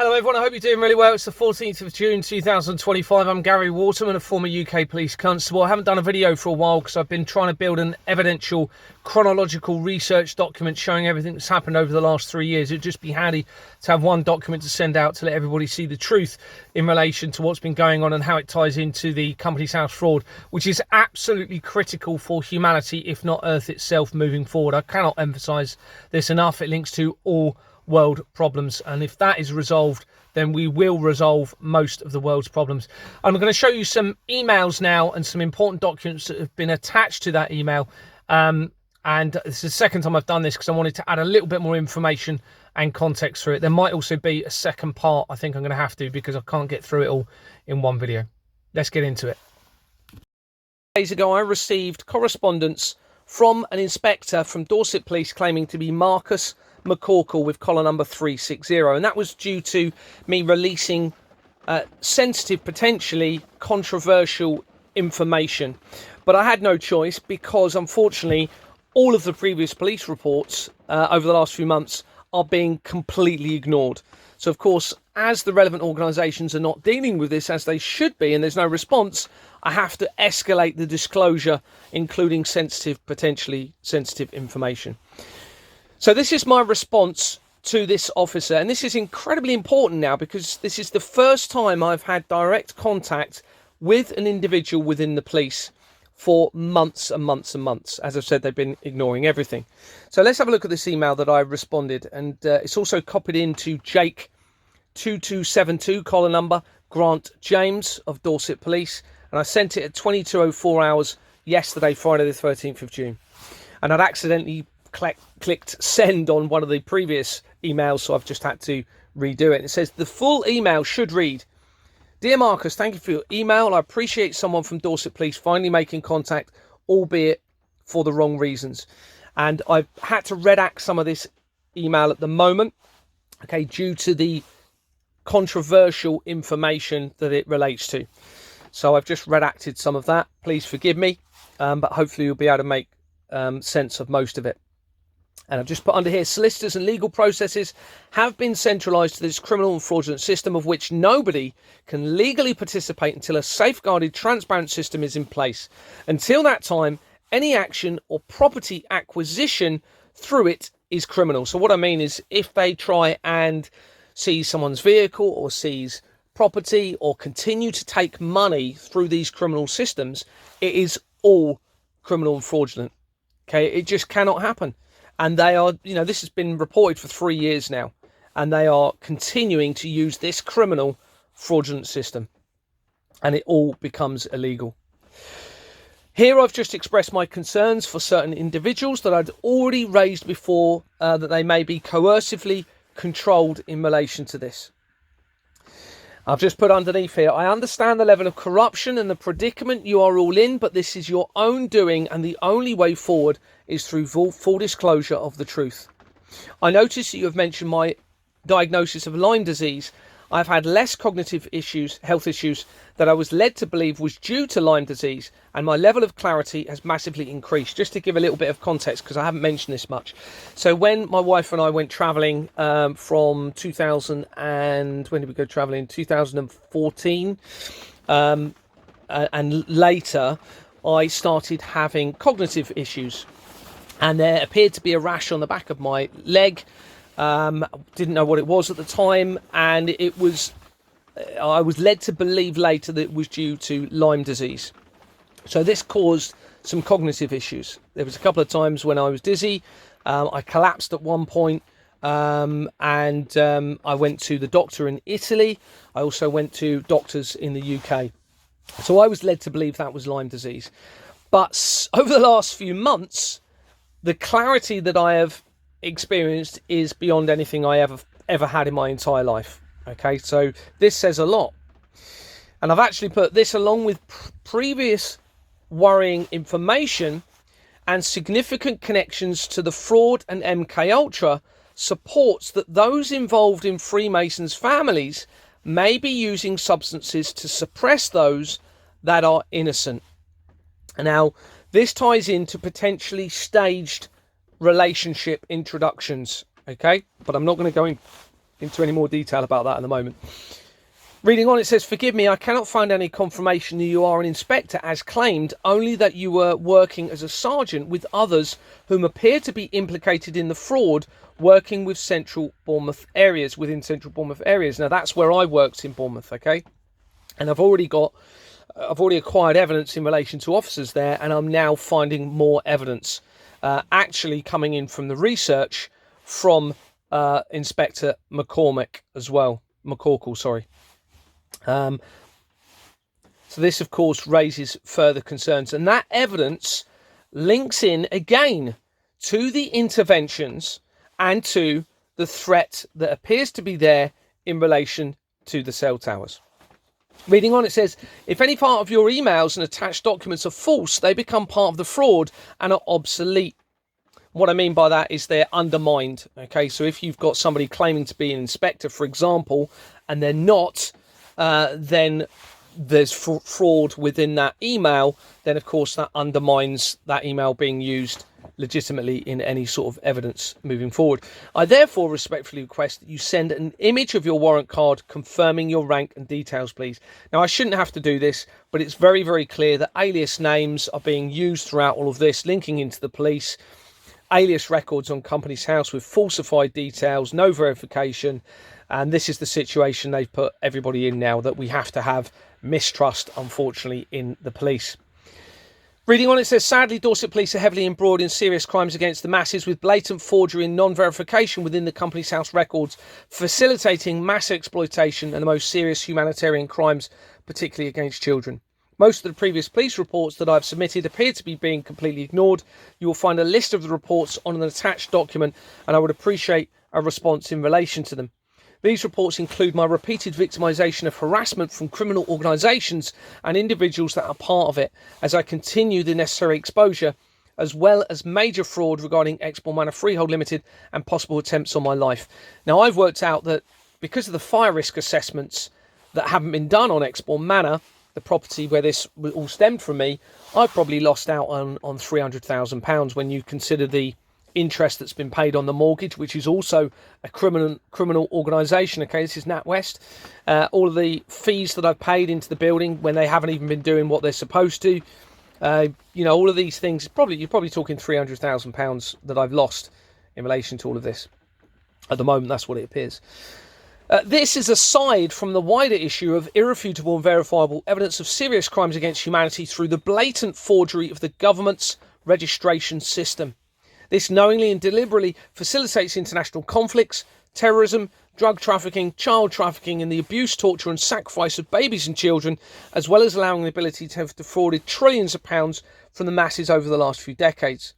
Hello everyone, I hope you're doing really well. It's the 14th of June 2025. I'm Gary Waterman, a former UK police constable. I haven't done a video for a while because I've been trying to build an evidential chronological research document showing everything that's happened over the last 3 years. It'd just be handy to have one document to send out to let everybody see the truth in relation to what's been going on and how it ties into the Companies House fraud, which is absolutely critical for humanity, if not Earth itself, moving forward. I cannot emphasize this enough. It links to all world problems, and if that is resolved, then we will resolve most of the world's problems. I'm going to show you some emails now and some important documents that have been attached to that email, and this is the second time I've done this because I wanted to add a little bit more information and context through it. There might also be a second part. I think I'm going to have to, because I can't get through it all in one video. Let's get into it. Days ago I received correspondence from an inspector from Dorset Police claiming to be Marcus Mccorkell with collar number 360, and that was due to me releasing sensitive, potentially controversial information. But I had no choice, because unfortunately all of the previous police reports over the last few months are being completely ignored. So of course, as the relevant organisations are not dealing with this as they should be, and there's no response, I have to escalate the disclosure, including sensitive, potentially sensitive information. So this is my response to this officer, and this is incredibly important now because this is the first time I've had direct contact with an individual within the police for months and months and months. As I've said, they've been ignoring everything. So let's have a look at this email that I responded, and it's also copied into Jake 2272 collar number Grant James of Dorset Police, and I sent it at 22:04 hours yesterday, Friday the 13th of June, and I'd accidentally clicked send on one of the previous emails, so I've just had to redo it. It says the full email should read: "Dear Marcus, thank you for your email. I appreciate someone from Dorset Police finally making contact, albeit for the wrong reasons." And I've had to redact some of this email at the moment, okay, due to the controversial information that it relates to. So I've just redacted some of that. Please forgive me, but hopefully you'll be able to make sense of most of it. And I've just put under here: solicitors and legal processes have been centralised to this criminal and fraudulent system, of which nobody can legally participate until a safeguarded, transparent system is in place. Until that time, any action or property acquisition through it is criminal. So what I mean is, if they try and seize someone's vehicle or seize property or continue to take money through these criminal systems, it is all criminal and fraudulent. Okay, it just cannot happen. And they are, this has been reported for 3 years now, and they are continuing to use this criminal fraudulent system, and it all becomes illegal. Here I've just expressed my concerns for certain individuals that I'd already raised before, that they may be coercively controlled in relation to this. I've just put underneath here: I understand the level of corruption and the predicament you are all in, but this is your own doing, and the only way forward is through full disclosure of the truth. I notice that you have mentioned my diagnosis of Lyme disease. I've had less cognitive issues, health issues, that I was led to believe was due to Lyme disease, and my level of clarity has massively increased. Just to give a little bit of context, because I haven't mentioned this much. So when my wife and I went travelling from 2000 and when did we go travelling? 2014, and later I started having cognitive issues, and there appeared to be a rash on the back of my leg. Didn't know what it was at the time, and I was led to believe later that it was due to Lyme disease. So this caused some cognitive issues. There was a couple of times when I was dizzy. I collapsed at one point, and I went to the doctor in Italy. I also went to doctors in the UK. So I was led to believe that was Lyme disease. But over the last few months, the clarity that I have experienced is beyond anything I ever had in my entire life. Okay, so this says a lot, and I've actually put this along with previous worrying information and significant connections to the fraud and MK Ultra supports that those involved in Freemasons' families may be using substances to suppress those that are innocent. Now, this ties into potentially staged relationship introductions, okay? But I'm not going to go into any more detail about that in a moment. Reading on, it says, "Forgive me, I cannot find any confirmation that you are an inspector as claimed, only that you were working as a sergeant with others whom appear to be implicated in the fraud, working with within central Bournemouth areas." Now, that's where I worked in Bournemouth, okay? And I've already acquired evidence in relation to officers there, and I'm now finding more evidence actually coming in from the research from Inspector Mccorkell, sorry. So this, of course, raises further concerns, and that evidence links in again to the interventions and to the threat that appears to be there in relation to the cell towers. Reading on, it says, "If any part of your emails and attached documents are false, they become part of the fraud and are obsolete." What I mean by that is they're undermined. Okay, so if you've got somebody claiming to be an inspector, for example, and they're not, then there's fraud within that email, then of course that undermines that email being used legitimately in any sort of evidence moving forward. I therefore respectfully request that you send an image of your warrant card confirming your rank and details, please. Now, I shouldn't have to do this, but it's very, very clear that alias names are being used throughout all of this, linking into the police, alias records on Companies House with falsified details, no verification. And this is the situation they've put everybody in now, that we have to have mistrust, unfortunately, in the police. Reading on, it says, "Sadly, Dorset police are heavily embroiled in serious crimes against the masses with blatant forgery and non-verification within the Companies House records, facilitating mass exploitation and the most serious humanitarian crimes, particularly against children. Most of the previous police reports that I've submitted appear to be being completely ignored. You will find a list of the reports on an attached document, and I would appreciate a response in relation to them. These reports include my repeated victimisation of harassment from criminal organisations and individuals that are part of it, as I continue the necessary exposure, as well as major fraud regarding Exmoor Manor Freehold Limited and possible attempts on my life." Now, I've worked out that because of the fire risk assessments that haven't been done on Exmoor Manor, the property where this all stemmed from me, I've probably lost out on £300,000 when you consider the interest that's been paid on the mortgage, which is also a criminal organisation. Okay, this is NatWest. All of the fees that I've paid into the building when they haven't even been doing what they're supposed to. All of these things. You're probably talking £300,000 that I've lost in relation to all of this. At the moment, that's what it appears. This is aside from the wider issue of irrefutable and verifiable evidence of serious crimes against humanity through the blatant forgery of the government's registration system. This knowingly and deliberately facilitates international conflicts, terrorism, drug trafficking, child trafficking, and the abuse, torture and sacrifice of babies and children, as well as allowing the ability to have defrauded trillions of pounds from the masses over the last few decades.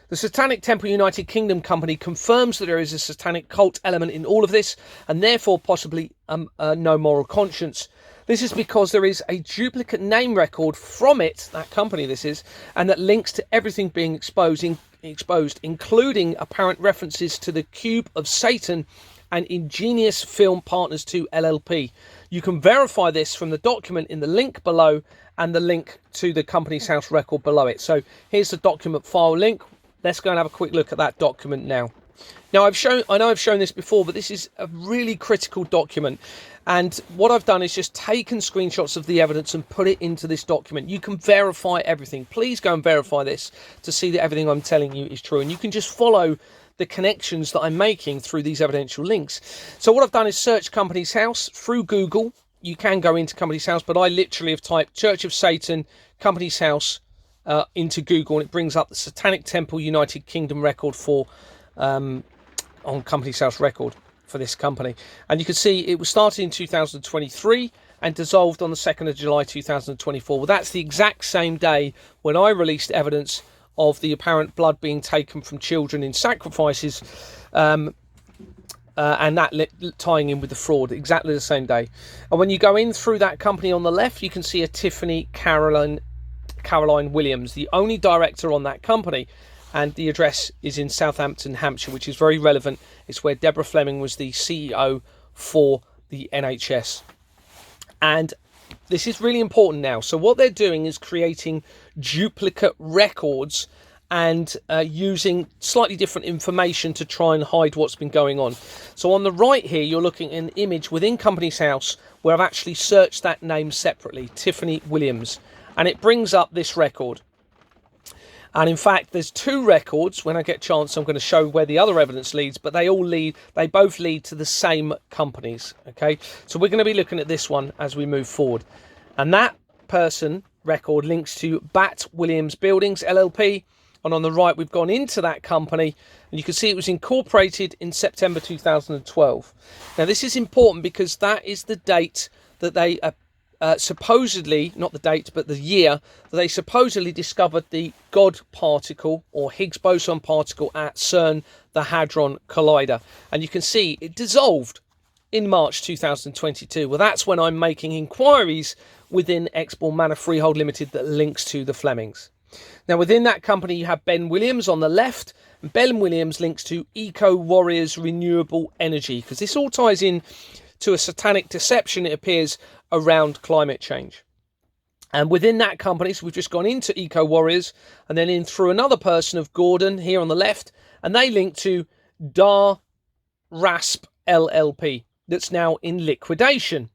The Satanic Temple United Kingdom Company confirms that there is a satanic cult element in all of this, and therefore possibly no moral conscience. This is because there is a duplicate name record from it, that company this is, and that links to everything being exposed, including apparent references to the Cube of Satan and Ingenious Film Partners 2 LLP. You can verify this from the document in the link below and the link to the Companies House record below it. So here's the document file link. Let's go and have a quick look at that document now. Now, I know I've shown this before, but this is a really critical document. And what I've done is just taken screenshots of the evidence and put it into this document. You can verify everything. Please go and verify this to see that everything I'm telling you is true. And you can just follow the connections that I'm making through these evidential links. So what I've done is search Companies House through Google. You can go into Companies House, but I literally have typed Church of Satan, Companies House into Google, and it brings up the Satanic Temple United Kingdom record for on Companies House record for this company. And you can see it was started in 2023 and dissolved on the 2nd of July 2024. Well, that's the exact same day when I released evidence of the apparent blood being taken from children in sacrifices, and that tying in with the fraud, exactly the same day. And when you go in through that company on the left, you can see a Tiffany Caroline Williams, the only director on that company. And the address is in Southampton, Hampshire, which is very relevant. It's where Deborah Fleming was the CEO for the NHS. And this is really important now. So what they're doing is creating duplicate records and using slightly different information to try and hide what's been going on. So on the right here, you're looking at an image within Companies House where I've actually searched that name separately, Tiffany Williams, and it brings up this record. And in fact, there's two records. When I get a chance, I'm going to show where the other evidence leads, but they both lead to the same companies. Okay, so we're going to be looking at this one as we move forward. And that person record links to Bat Williams Buildings LLP. And on the right, we've gone into that company, and you can see it was incorporated in September 2012. Now, this is important because that is the date that they supposedly, not the date, but the year that they supposedly discovered the God particle or Higgs boson particle at CERN, the Hadron Collider. And you can see it dissolved in March 2022. Well, that's when I'm making inquiries within Exborn Manor Freehold Limited that links to the Flemings. Now, within that company, you have Ben Williams on the left, and Ben Williams links to Eco Warriors Renewable Energy, because this all ties in to a satanic deception, it appears, around climate change. And within that company, so we've just gone into Eco Warriors and then in through another person of Gordon here on the left, and they link to Dar Rasp LLP that's now in liquidation.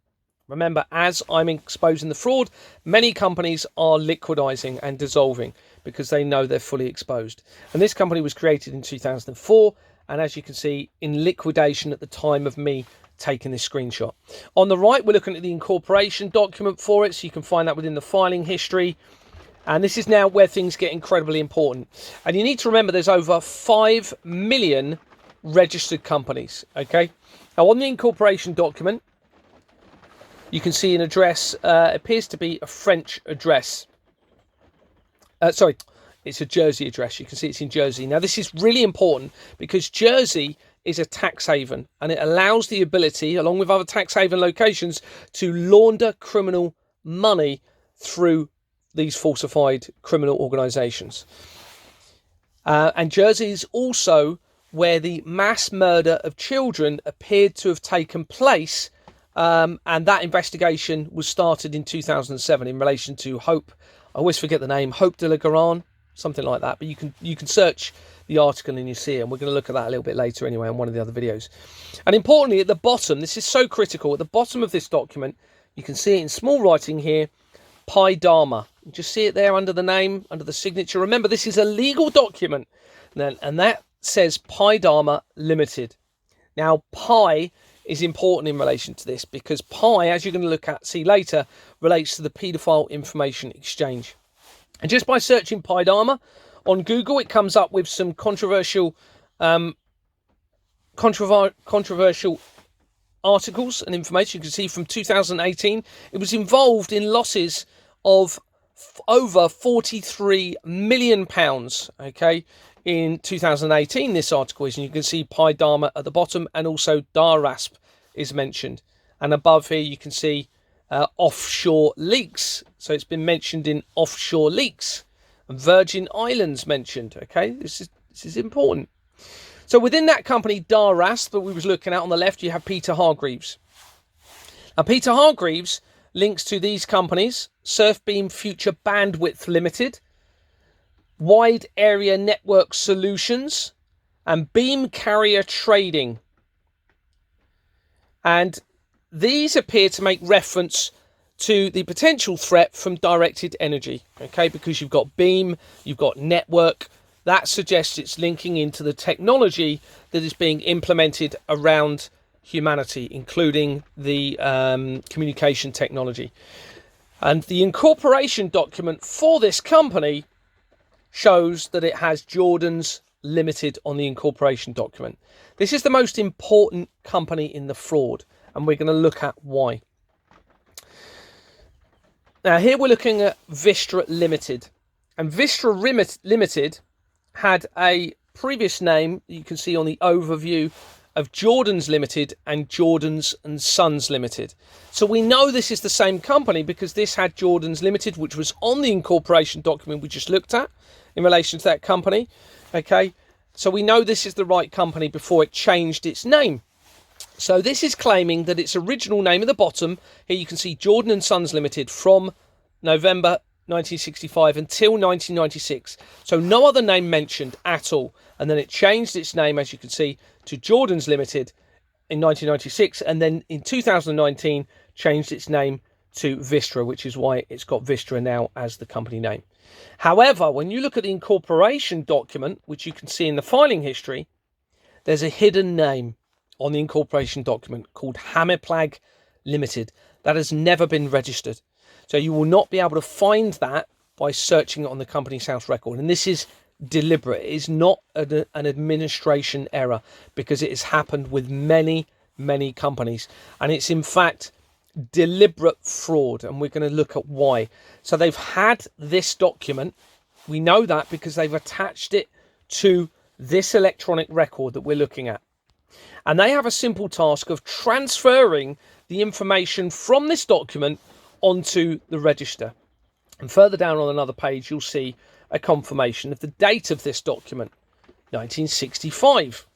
Remember, as I'm exposing the fraud, many companies are liquidizing and dissolving because they know they're fully exposed. And this company was created in 2004, and as you can see, in liquidation at the time of me taking this screenshot. On the right, we're looking at the incorporation document for it, so you can find that within the filing history. And this is now where things get incredibly important. And you need to remember there's over 5 million registered companies, okay? Now, on the incorporation document, you can see an address, appears to be a French address. Sorry, it's a Jersey address. You can see it's in Jersey. Now, this is really important because Jersey is a tax haven, and it allows the ability, along with other tax haven locations, to launder criminal money through these falsified criminal organisations. And Jersey is also where the mass murder of children appeared to have taken place. And that investigation was started in 2007 in relation to Hope. I always forget the name, Hope de la Garonne, something like that. But you can search the article and you see it. And we're going to look at that a little bit later anyway on one of the other videos. And importantly, at the bottom, this is so critical. At the bottom of this document, you can see it in small writing here, Pi Dharma. You just see it there under the name, under the signature. Remember, this is a legal document. And that says Pi Dharma Limited. Now, Pi is important in relation to this because Pi, as you're going to see later, relates to the paedophile information exchange. And just by searching Pi Dharma on Google, it comes up with some controversial articles and information. You can see from 2018, it was involved in losses of over £43 million, okay, in 2018, this article is, and you can see Pi Dharma at the bottom, and also Dar Rasp is mentioned. And above here, you can see offshore leaks. So it's been mentioned in offshore leaks. And Virgin Islands mentioned, okay? This is important. So within that company, Dar Rasp, that we was looking at on the left, you have Peter Hargreaves. Now, Peter Hargreaves links to these companies, Surfbeam Future Bandwidth Limited, Wide Area Network Solutions, and Beam Carrier Trading. And these appear to make reference to the potential threat from directed energy, okay? Because you've got beam, you've got network. That suggests it's linking into the technology that is being implemented around humanity, including the communication technology. And the incorporation document for this company shows that it has Jordan's Limited on the incorporation document. This is the most important company in the fraud, and we're going to look at why. Now, here we're looking at Vistra Limited. And Vistra Limited had a previous name you can see on the overview of Jordan's Limited and Jordan's and Sons Limited. So we know this is the same company because this had Jordan's Limited, which was on the incorporation document we just looked at in relation to that company. Okay, so we know this is the right company before it changed its name. So this is claiming that its original name at the bottom, here you can see Jordan and Sons Limited from November 1965 until 1996. So no other name mentioned at all. And then it changed its name, as you can see, to Jordan's Limited in 1996. And then in 2019, changed its name to Vistra, which is why it's got Vistra now as the company name. However, when you look at the incorporation document, which you can see in the filing history, there's a hidden name on the incorporation document called Hammerplag Limited that has never been registered. So you will not be able to find that by searching it on the Companies House record. And this is deliberate. It is not an administration error, because it has happened with many, many companies. And it's in fact deliberate fraud. And we're going to look at why. So they've had this document. We know that because they've attached it to this electronic record that we're looking at. And they have a simple task of transferring the information from this document onto the register. And further down on another page, you'll see a confirmation of the date of this document, 1965.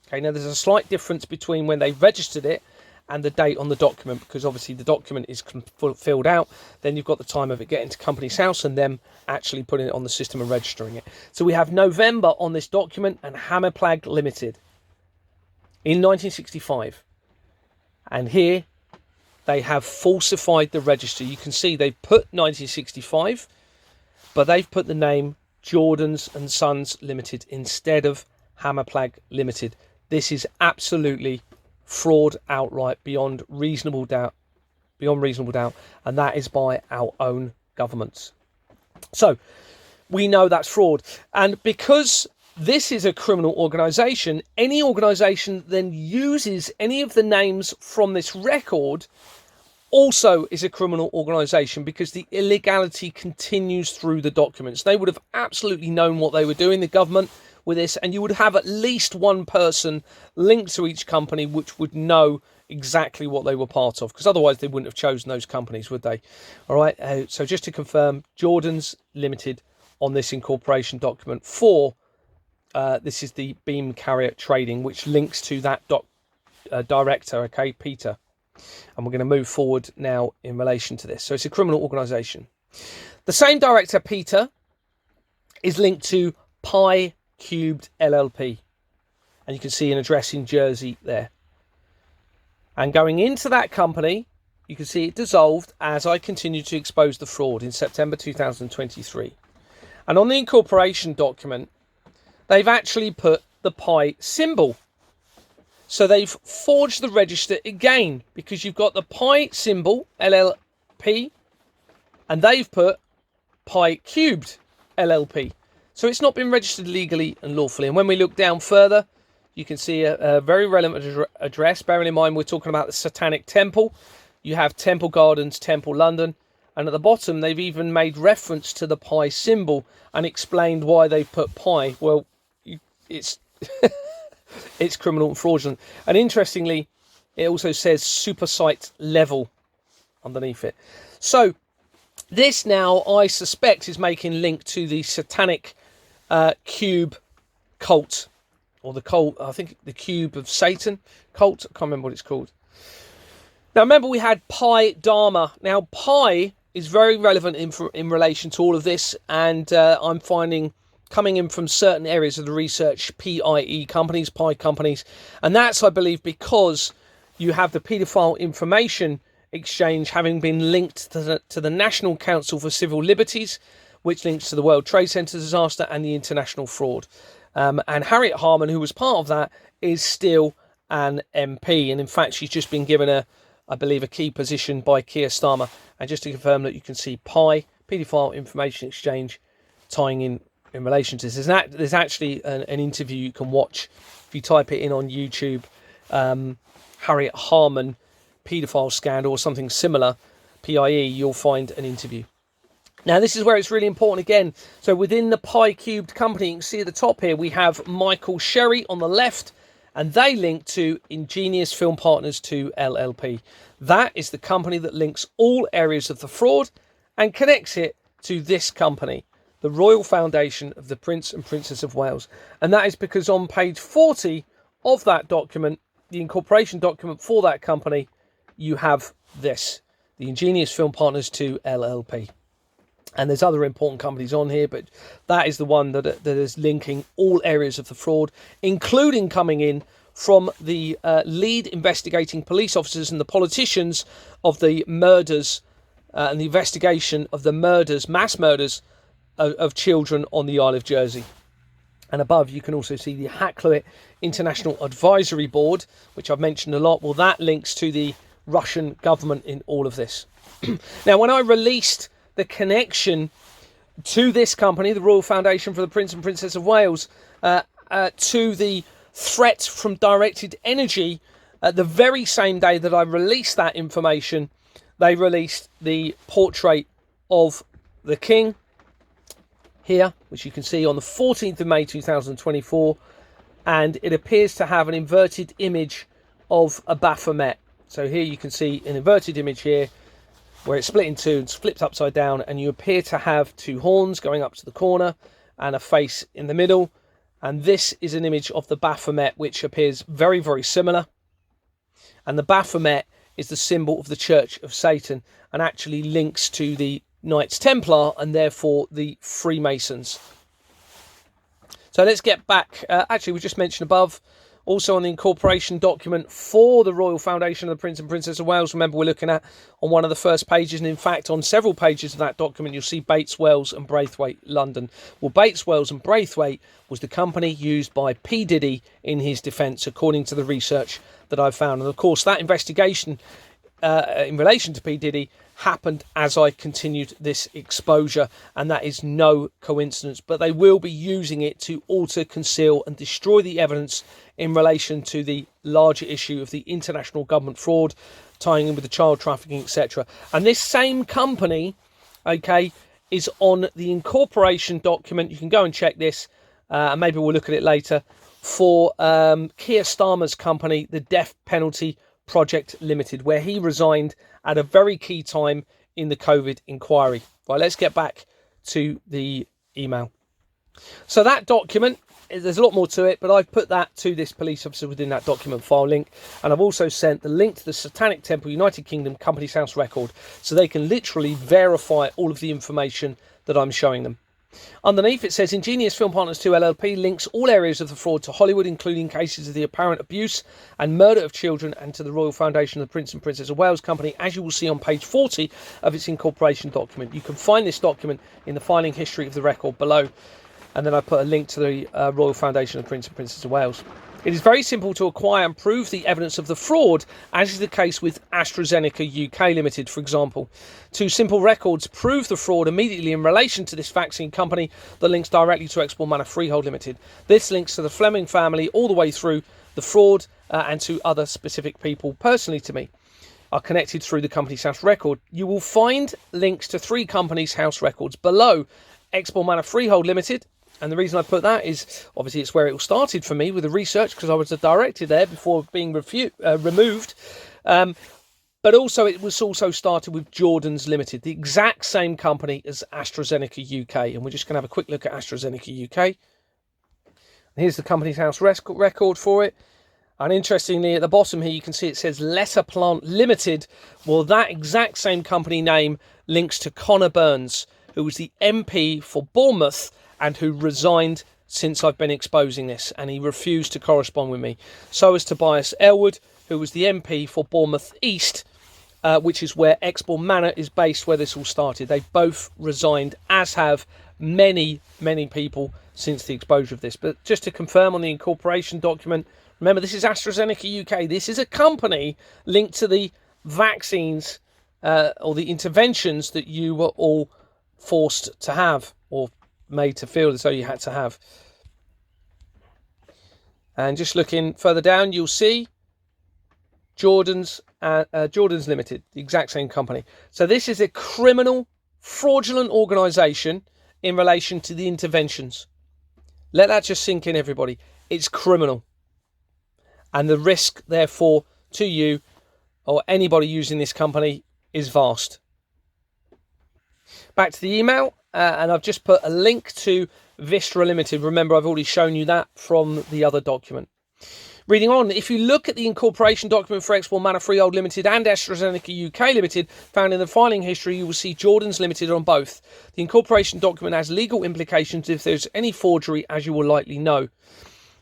Okay, now there's a slight difference between when they registered it and the date on the document, because obviously the document is filled out. Then you've got the time of it getting to Companies House and them actually putting it on the system and registering it. So we have November on this document and Hammerplag Limited in 1965. And here they have falsified the register. You can see they've put 1965, but they've put the name Jordan's and Sons Limited instead of Hammerplag Limited. This is absolutely fraud outright, beyond reasonable doubt, and that is by our own governments. So we know that's fraud. And because this is a criminal organisation, any organisation then uses any of the names from this record also is a criminal organisation, because the illegality continues through the documents. They would have absolutely known what they were doing, the government, with this, and you would have at least one person linked to each company which would know exactly what they were part of, because otherwise they wouldn't have chosen those companies, would they? All right, so just to confirm, Jordan's Limited on this incorporation document for this is the Beam Carrier Trading, which links to that director, okay, Peter. And we're going to move forward now in relation to this. So it's a criminal organisation. The same director, Peter, is linked to Pi Cubed LLP. And you can see an address in Jersey there. And going into that company, you can see it dissolved as I continue to expose the fraud in September 2023. And on the incorporation document, they've actually put the Pi symbol. So they've forged the register again, because you've got the Pi symbol, LLP, and they've put Pi Cubed LLP. So it's not been registered legally and lawfully. And when we look down further, you can see a very relevant address. Bearing in mind, we're talking about the Satanic Temple. You have Temple Gardens, Temple London. And at the bottom, they've even made reference to the Pi symbol and explained why they put Pi. Well, it's... it's criminal and fraudulent. And interestingly, it also says supersite level underneath it. So this now, I suspect, is making link to the Satanic Cube cult, or the cult, I think the Cube of Satan cult. I can't remember what it's called. Now remember, we had Pi Dharma. Now Pi is very relevant in relation to all of this, and I'm finding coming in from certain areas of the research, PIE companies, Pi companies. And that's, I believe, because you have the paedophile information exchange having been linked to the National Council for Civil Liberties, which links to the World Trade Center disaster and the international fraud. And Harriet Harman, who was part of that, is still an MP. And in fact, she's just been given I believe, a key position by Keir Starmer. And just to confirm that, you can see Pi, paedophile information exchange, tying in relation to this. There's actually an interview you can watch if you type it in on YouTube, Harriet Harman paedophile scandal or something similar, PIE, you'll find an interview. Now this is where it's really important again. So within the Pi Cubed company, you can see at the top here we have Michael Sherry on the left, and they link to Ingenious Film Partners 2 LLP. That is the company that links all areas of the fraud and connects it to this company, the Royal Foundation of the Prince and Princess of Wales. And that is because on page 40 of that document, the incorporation document for that company, you have this, the Ingenious Film Partners 2 LLP. And there's other important companies on here, but that is the one that is linking all areas of the fraud, including coming in from the lead investigating police officers and the politicians of the murders and the investigation of the murders, mass murders of children on the Isle of Jersey. And above, you can also see the Hackluit International Advisory Board, which I've mentioned a lot. Well, that links to the Russian government in all of this. Now, when I released the connection to this company, the Royal Foundation for the Prince and Princess of Wales, to the threat from directed energy, the very same day that I released that information, they released the portrait of the King here, which you can see on the 14th of May 2024, and it appears to have an inverted image of a Baphomet. So here you can see an inverted image here, where it's split in two and flipped upside down, and you appear to have two horns going up to the corner and a face in the middle. And this is an image of the Baphomet, which appears very, very similar. And the Baphomet is the symbol of the Church of Satan and actually links to the Knights Templar and therefore the Freemasons. So let's get back. Actually, we just mentioned above, also on the incorporation document for the Royal Foundation of the Prince and Princess of Wales. Remember, we're looking at on one of the first pages, and in fact on several pages of that document you'll see Bates, Wells and Braithwaite, London. Well, Bates, Wells and Braithwaite was the company used by P. Diddy in his defence, according to the research that I've found. And of course that investigation in relation to P. Diddy happened as I continued this exposure, and that is no coincidence. But they will be using it to alter, conceal and destroy the evidence in relation to the larger issue of the international government fraud, tying in with the child trafficking, etc. And this same company, okay, is on the incorporation document. You can go and check this, and maybe we'll look at it later, for Keir Starmer's company, the Death Penalty Project Limited, where he resigned at a very key time in the COVID inquiry. Right, let's get back to the email. So that document, there's a lot more to it, but I've put that to this police officer within that document file link, and I've also sent the link to the Satanic Temple United Kingdom Companies House record, so they can literally verify all of the information that I'm showing them. Underneath it says Ingenious Film Partners 2 LLP links all areas of the fraud to Hollywood, including cases of the apparent abuse and murder of children, and to the Royal Foundation of the Prince and Princess of Wales Company, as you will see on page 40 of its incorporation document. You can find this document in the filing history of the record below, and then I put a link to the Royal Foundation of the Prince and Princess of Wales. It is very simple to acquire and prove the evidence of the fraud, as is the case with AstraZeneca UK Limited, for example. Two simple records prove the fraud immediately in relation to this vaccine company that links directly to Export Manor Freehold Limited. This links to the Fleming family all the way through the fraud and to other specific people personally to me, are connected through the Companies House record. You will find links to three Companies House records below: Export Manor Freehold Limited. And the reason I put that is, obviously, it's where it all started for me with the research, because I was a director there before being removed. But also, it was also started with Jordan's Limited, the exact same company as AstraZeneca UK. And we're just going to have a quick look at AstraZeneca UK. And here's the Companies House record for it. And interestingly, at the bottom here, you can see it says Letter Plant Limited. Well, that exact same company name links to Connor Burns, who was the MP for Bournemouth, and who resigned since I've been exposing this, and he refused to correspond with me. So as Tobias Elwood, who was the MP for Bournemouth East, which is where Export Manor is based, where this all started. They both resigned, as have many, many people since the exposure of this. But just to confirm on the incorporation document, remember, this is AstraZeneca UK. This is a company linked to the vaccines or the interventions that you were all forced to have, or made to feel as though you had to have. And just looking further down, you'll see Jordan's Limited, the exact same company. So this is a criminal, fraudulent organisation in relation to the interventions. Let that just sink in, everybody. It's criminal. And the risk, therefore, to you or anybody using this company is vast. Back to the email. And I've just put a link to Vistra Limited. Remember, I've already shown you that from the other document. Reading on, if you look at the incorporation document for Export Manor Freehold Limited and AstraZeneca UK Limited found in the filing history, you will see Jordan's Limited on both. The incorporation document has legal implications if there's any forgery, as you will likely know.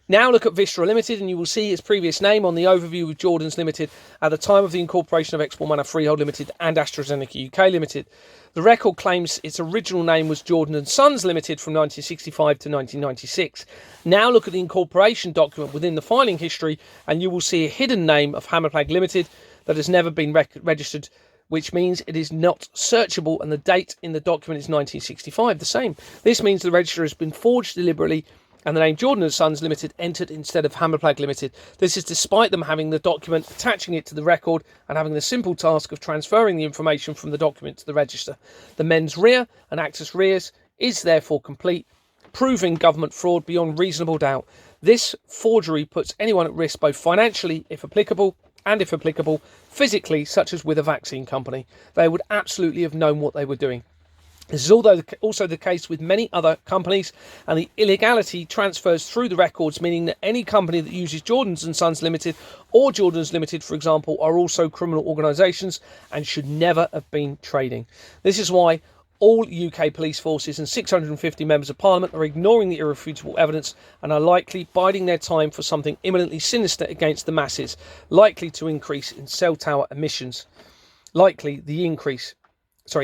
Now look at Vistra Limited and you will see its previous name on the overview of Jordan's Limited at the time of the incorporation of Export Manor Freehold Limited and AstraZeneca UK Limited. The record claims its original name was Jordan & Sons Limited from 1965 to 1996. Now look at the incorporation document within the filing history and you will see a hidden name of Hammerplag Limited that has never been registered, which means it is not searchable, and the date in the document is 1965, the same. This means the register has been forged deliberately and the name Jordan & Sons Limited entered instead of Hammerplag Limited. This is despite them having the document, attaching it to the record and having the simple task of transferring the information from the document to the register. The mens rea and actus reus is therefore complete, proving government fraud beyond reasonable doubt. This forgery puts anyone at risk both financially, if applicable, and if applicable, physically, such as with a vaccine company. They would absolutely have known what they were doing. This is also the case with many other companies, and the illegality transfers through the records, meaning that any company that uses Jordan's & Sons Limited or Jordan's Limited, for example, are also criminal organisations and should never have been trading. This is why all UK police forces and 650 members of parliament are ignoring the irrefutable evidence and are likely biding their time for something imminently sinister against the masses, likely to increase in cell tower emissions.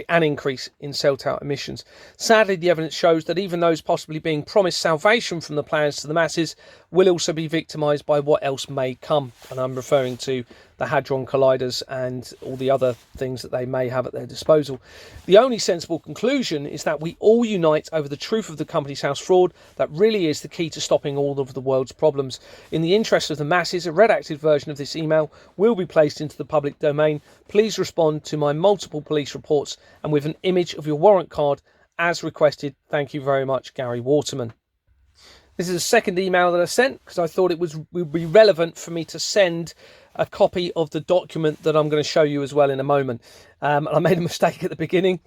An increase in cell tower emissions. Sadly, the evidence shows that even those possibly being promised salvation from the plans to the masses will also be victimised by what else may come. And I'm referring to the Hadron Colliders and all the other things that they may have at their disposal. The only sensible conclusion is that we all unite over the truth of the Companies House fraud. That really is the key to stopping all of the world's problems. In the interest of the masses, a redacted version of this email will be placed into the public domain. Please respond to my multiple police reports and with an image of your warrant card as requested. Thank you very much, Gary Waterman. This is the second email that I sent because I thought it would be relevant for me to send a copy of the document that I'm going to show you as well in a moment. I made a mistake at the beginning.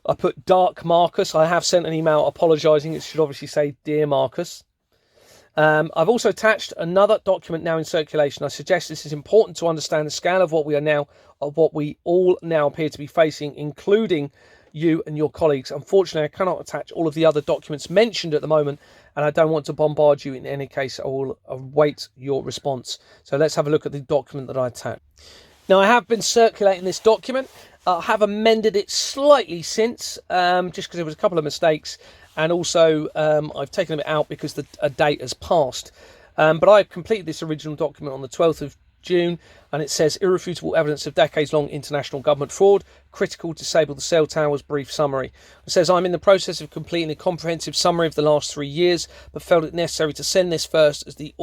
I put Dark Marcus. I have sent an email apologising. It should obviously say Dear Marcus. I've also attached another document now in circulation. I suggest this is important to understand the scale of what we all now appear to be facing, including you and your colleagues. Unfortunately, I cannot attach all of the other documents mentioned at the moment, and I don't want to bombard you in any case. I will await your response. So let's have a look at the document that I attached. Now, I have been circulating this document. I have amended it slightly since, just because there was a couple of mistakes, and also I've taken it out because a date has passed. But I completed this original document on the 12th of June, and it says irrefutable evidence of decades-long international government fraud, critical to disable the cell towers, brief summary. It says I'm in the process of completing a comprehensive summary of the last 3 years, but felt it necessary to send this first as the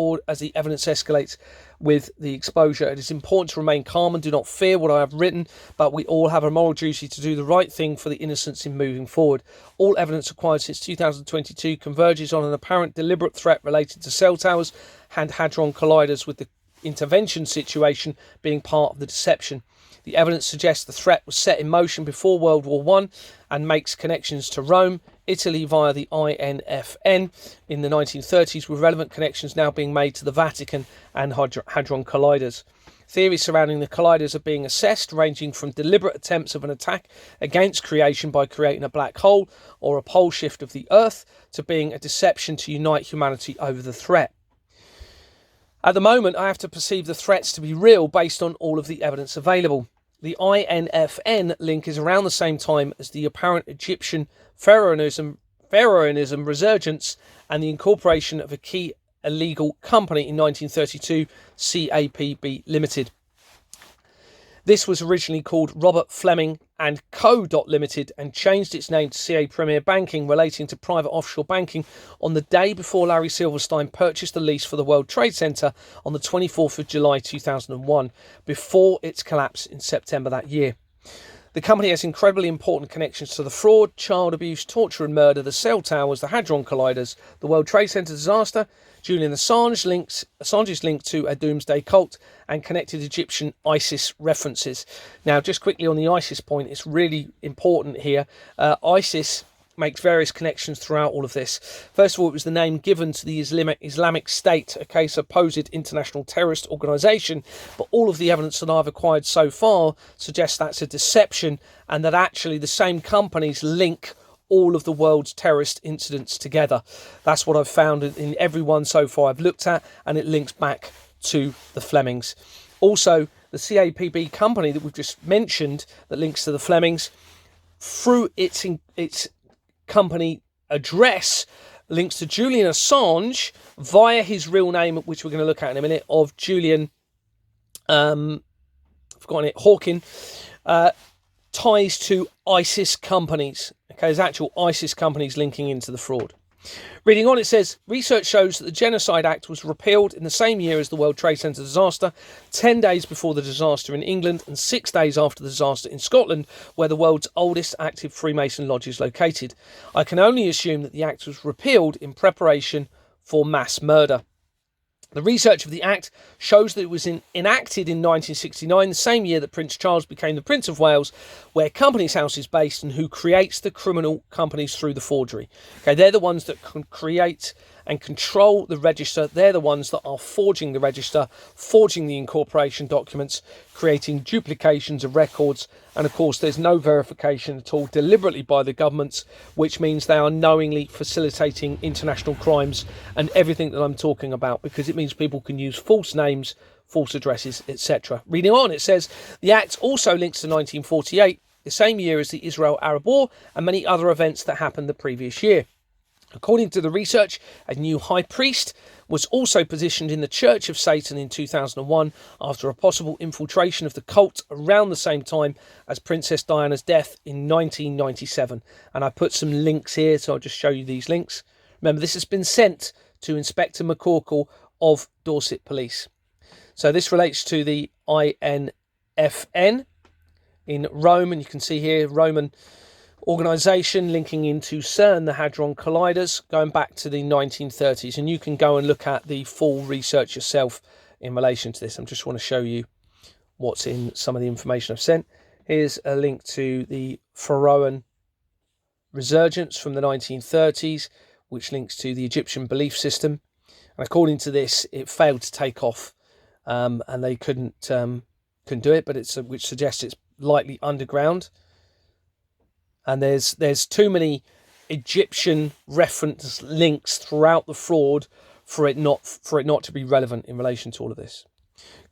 evidence escalates with the exposure. It is important to remain calm and do not fear what I have written, but we all have a moral duty to do the right thing for the innocents in moving forward. All evidence acquired since 2022 converges on an apparent deliberate threat related to cell towers and hadron colliders, with the intervention situation being part of the deception. The evidence suggests the threat was set in motion before World War I and makes connections to Rome, Italy via the INFN in the 1930s, with relevant connections now being made to the Vatican and hadron colliders. Theories surrounding the colliders are being assessed, ranging from deliberate attempts of an attack against creation by creating a black hole or a pole shift of the Earth, to being a deception to unite humanity over the threat. At the moment, I have to perceive the threats to be real based on all of the evidence available. The INFN link is around the same time as the apparent Egyptian pharaohism resurgence and the incorporation of a key illegal company in 1932, CAPB Limited. This was originally called Robert Fleming and Co. Limited and changed its name to CA Premier Banking, relating to private offshore banking, on the day before Larry Silverstein purchased the lease for the World Trade Center on the 24th of July 2001, before its collapse in September that year. The company has incredibly important connections to the fraud, child abuse, torture and murder, the cell towers, the hadron colliders, the World Trade Center disaster, Julian Assange's link to a doomsday cult, and connected Egyptian ISIS references. Now, just quickly on the ISIS point, it's really important here. ISIS makes various connections throughout all of this. First of all, it was the name given to the Islamic State, a supposed international terrorist organisation, but all of the evidence that I've acquired so far suggests that's a deception, and that actually the same companies link all of the world's terrorist incidents together. That's what I've found in every one so far I've looked at, and it links back to the Flemings. Also, the CAPB company that we've just mentioned that links to the Flemings, through its company address, links to Julian Assange via his real name, which we're going to look at in a minute, of Julian, I've forgotten it, Hawking, ties to ISIS companies. Okay, there's actual ISIS companies linking into the fraud. Reading on, it says, research shows that the Genocide Act was repealed in the same year as the World Trade Center disaster, 10 days before the disaster in England and 6 days after the disaster in Scotland, where the world's oldest active Freemason lodge is located. I can only assume that the act was repealed in preparation for mass murder. The research of the Act shows that it was enacted in 1969, the same year that Prince Charles became the Prince of Wales, where Companies House is based and who creates the criminal companies through the forgery. Okay, they're the ones that can create and control the register. They're the ones that are forging the register, forging the incorporation documents, creating duplications of records. And of course, there's no verification at all deliberately by the governments, which means they are knowingly facilitating international crimes and everything that I'm talking about, because it means people can use false names, false addresses, etc. Reading on, it says, the Act also links to 1948, the same year as the Israel-Arab War, and many other events that happened the previous year. According to the research, a new high priest was also positioned in the Church of Satan in 2001 after a possible infiltration of the cult around the same time as Princess Diana's death in 1997. And I put some links here, so I'll just show you these links. Remember, this has been sent to Inspector Mccorkell of Dorset Police. So this relates to the INFN in Rome, and you can see here Roman organisation linking into CERN, the Hadron Colliders, going back to the 1930s. And you can go and look at the full research yourself in relation to this. I just want to show you what's in some of the information I've sent. Here's a link to the Pharaohan resurgence from the 1930s, which links to the Egyptian belief system. And according to this, it failed to take off, and they couldn't do it, but which suggests it's likely underground. And there's too many Egyptian reference links throughout the fraud for it not to be relevant in relation to all of this.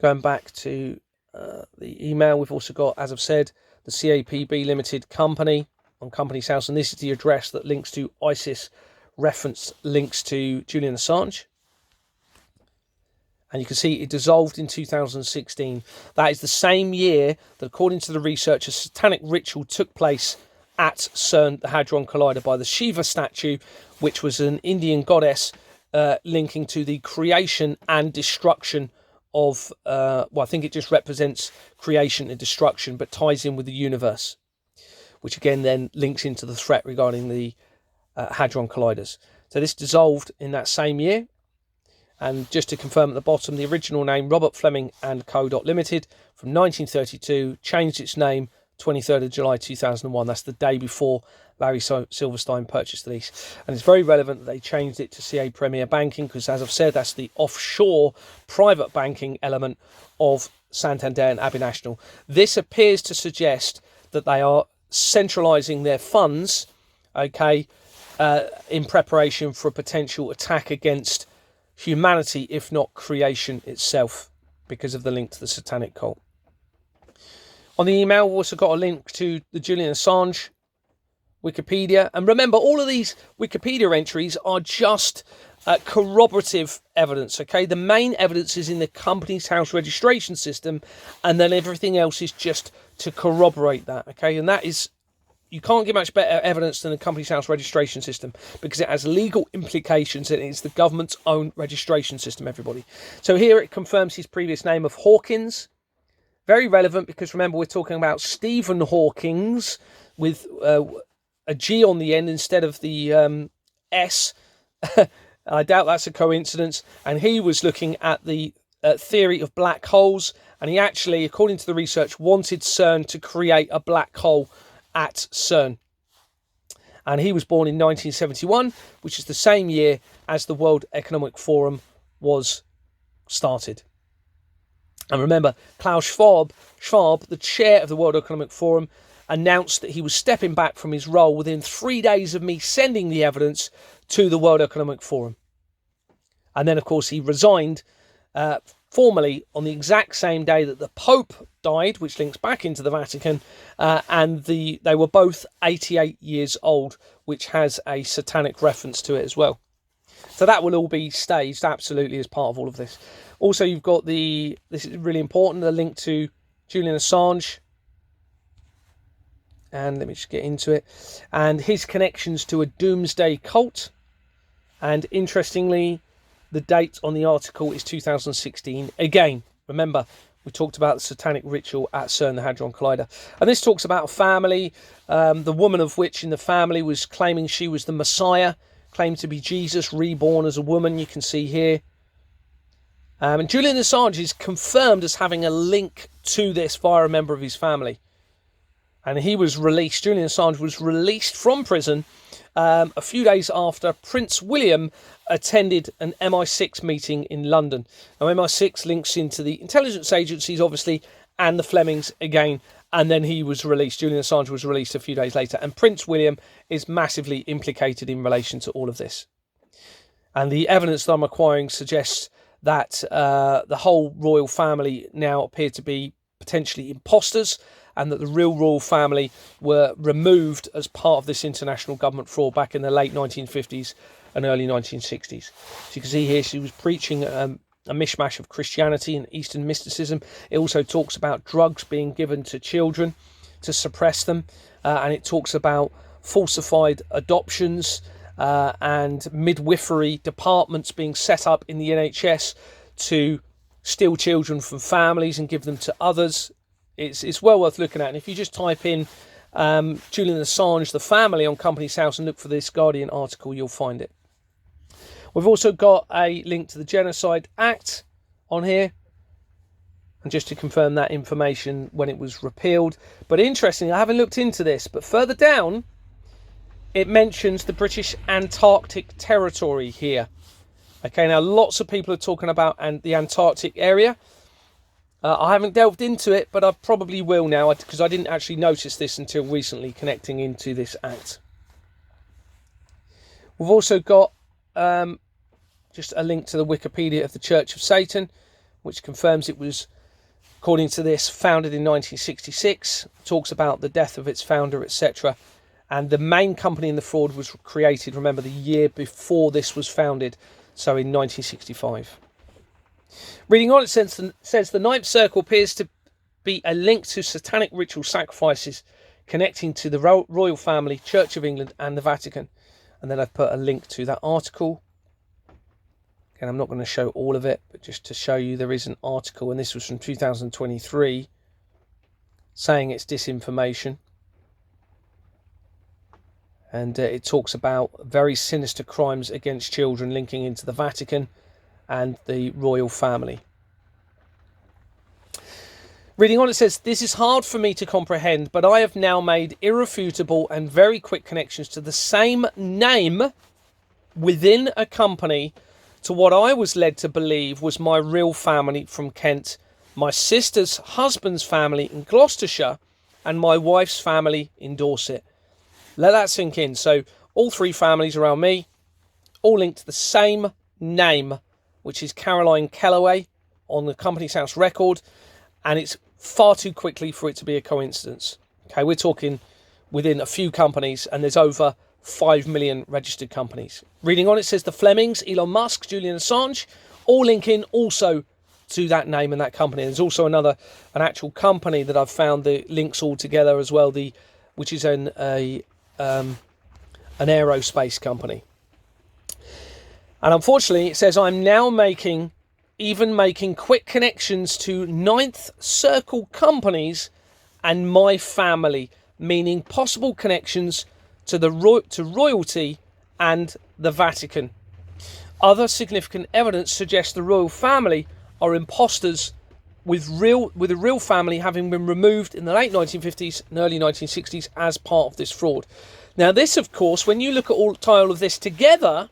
Going back to the email, we've also got, as I've said, the CAPB Limited Company on Companies House, and this is the address that links to ISIS reference links to Julian Assange. And you can see it dissolved in 2016. That is the same year that, according to the research, a satanic ritual took place at CERN, the Hadron Collider, by the Shiva statue, which was an Indian goddess linking to the creation and destruction of, I think it just represents creation and destruction, but ties in with the universe, which again then links into the threat regarding the Hadron Colliders. So this dissolved in that same year. And just to confirm at the bottom, the original name, Robert Fleming and Co. Limited, from 1932, changed its name 23rd of July 2001. That's the day before Larry Silverstein purchased the lease. And it's very relevant that they changed it to CA Premier Banking, because, as I've said, that's the offshore private banking element of Santander and Abbey National. This appears to suggest that they are centralising their funds, okay, in preparation for a potential attack against humanity, if not creation itself, because of the link to the satanic cult. On the email, we've also got a link to the Julian Assange Wikipedia. And remember, all of these Wikipedia entries are just corroborative evidence, okay? The main evidence is in the Companies House registration system, and then everything else is just to corroborate that, okay? And that is, you can't get much better evidence than the Companies House registration system, because it has legal implications, and it's the government's own registration system, everybody. So here it confirms his previous name of Hawkins. Very relevant, because remember, we're talking about Stephen Hawkins with a G on the end instead of the S. I doubt that's a coincidence. And he was looking at the theory of black holes, and he actually, according to the research, wanted CERN to create a black hole at CERN. And he was born in 1971, which is the same year as the World Economic Forum was started. And remember, Klaus Schwab, the chair of the World Economic Forum, announced that he was stepping back from his role within 3 days of me sending the evidence to the World Economic Forum. And then, of course, he resigned formally on the exact same day that the Pope died, which links back into the Vatican, and they were both 88 years old, which has a satanic reference to it as well. So that will all be staged absolutely as part of all of this. Also, you've got this is really important, the link to Julian Assange. And let me just get into it. And his connections to a doomsday cult. And interestingly, the date on the article is 2016. Again, remember, we talked about the satanic ritual at CERN, the Hadron Collider. And this talks about a family, the woman of which in the family was claiming she was the Messiah, claimed to be Jesus, reborn as a woman, you can see here. And Julian Assange is confirmed as having a link to this via a member of his family. And he was released, Julian Assange was released from prison a few days after Prince William attended an MI6 meeting in London. Now, MI6 links into the intelligence agencies, obviously, and the Flemings again. And then he was released. Julian Assange was released a few days later. And Prince William is massively implicated in relation to all of this. And the evidence that I'm acquiring suggests that the whole royal family now appear to be potentially imposters, and that the real royal family were removed as part of this international government fraud back in the late 1950s and early 1960s. So you can see here she was preaching a mishmash of Christianity and Eastern mysticism. It also talks about drugs being given to children to suppress them, and it talks about falsified adoptions and midwifery departments being set up in the NHS to steal children from families and give them to others. It's well worth looking at. And if you just type in Julian Assange, the family, on Companies House and look for this Guardian article, you'll find it. We've also got a link to the Genocide Act on here. And just to confirm that information when it was repealed. But interestingly, I haven't looked into this, but further down, it mentions the British Antarctic territory here. Okay, now lots of people are talking about the Antarctic area. I haven't delved into it, but I probably will now, because I didn't actually notice this until recently, connecting into this act. We've also got just a link to the Wikipedia of the Church of Satan, which confirms it was, according to this, founded in 1966, talks about the death of its founder, etc. And the main company in the fraud was created, remember, the year before this was founded, so in 1965. Reading on, it says the ninth circle appears to be a link to satanic ritual sacrifices connecting to the royal family, Church of England and the Vatican. And then I've put a link to that article. Again, I'm not going to show all of it, but just to show you there is an article, and this was from 2023, saying it's disinformation. And it talks about very sinister crimes against children linking into the Vatican and the royal family. Reading on, it says, this is hard for me to comprehend, but I have now made irrefutable and very quick connections to the same name within a company to what I was led to believe was my real family from Kent, my sister's husband's family in Gloucestershire, and my wife's family in Dorset. Let that sink in. So all three families around me, all linked to the same name, which is Caroline Kellaway on the Companies House record, and it's far too quickly for it to be a coincidence. Okay, we're talking within a few companies, and there's over 5 million registered companies. Reading on, it says the Flemings, Elon Musk, Julian Assange, all link in also to that name and that company. There's also an actual company that I've found the links all together as well, which is an aerospace company. And unfortunately, it says I'm now making quick connections to ninth circle companies and my family, meaning possible connections to royalty and the Vatican. Other significant evidence suggests the royal family are imposters, with the real family having been removed in the late 1950s and early 1960s as part of this fraud. Now this, of course, when you look at tie all of this together,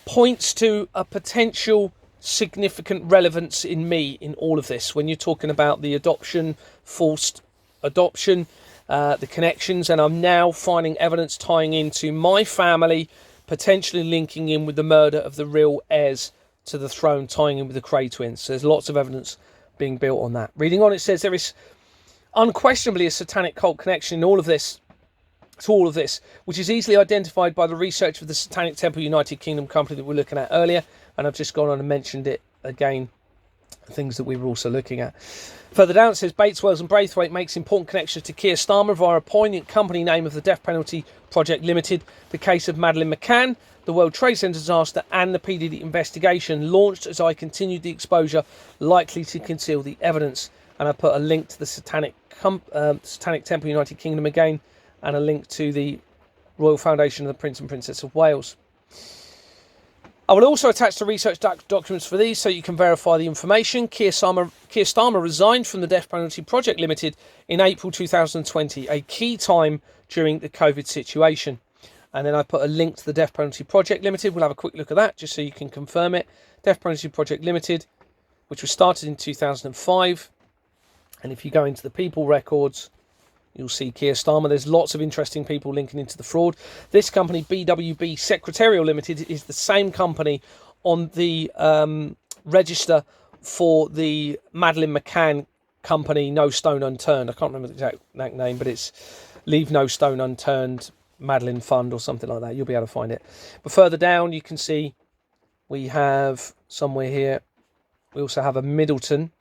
points to a potential significant relevance in me in all of this. When you're talking about the adoption, forced adoption, the connections, and I'm now finding evidence tying into my family, potentially linking in with the murder of the real heirs to the throne, tying in with the Cray twins. So there's lots of evidence being built on that. Reading on, it says there is unquestionably a satanic cult connection in all of this, which is easily identified by the research of the Satanic Temple United Kingdom company that we were looking at earlier, and I've just gone on and mentioned it again, things that we were also looking at. Further down it says Bates, Wells and Braithwaite makes important connections to Keir Starmer via a poignant company name of the Death Penalty Project Limited, the case of Madeleine McCann, the World Trade Center disaster and the PDD investigation launched as I continued the exposure likely to conceal the evidence. And I put a link to the Satanic Temple United Kingdom again, and a link to the Royal Foundation of the Prince and Princess of Wales. I will also attach the research documents for these so you can verify the information. Keir Starmer resigned from the Death Penalty Project Limited in April 2020, a key time during the COVID situation. And then I put a link to the Death Penalty Project Limited. We'll have a quick look at that just so you can confirm it. Death Penalty Project Limited, which was started in 2005. And if you go into the people records, you'll see Keir Starmer. There's lots of interesting people linking into the fraud. This company, BWB Secretarial Limited, is the same company on the register for the Madeleine McCann company, No Stone Unturned. I can't remember the exact name, but it's Leave No Stone Unturned Madeleine Fund or something like that. You'll be able to find it. But further down, you can see we have somewhere here. We also have a Middleton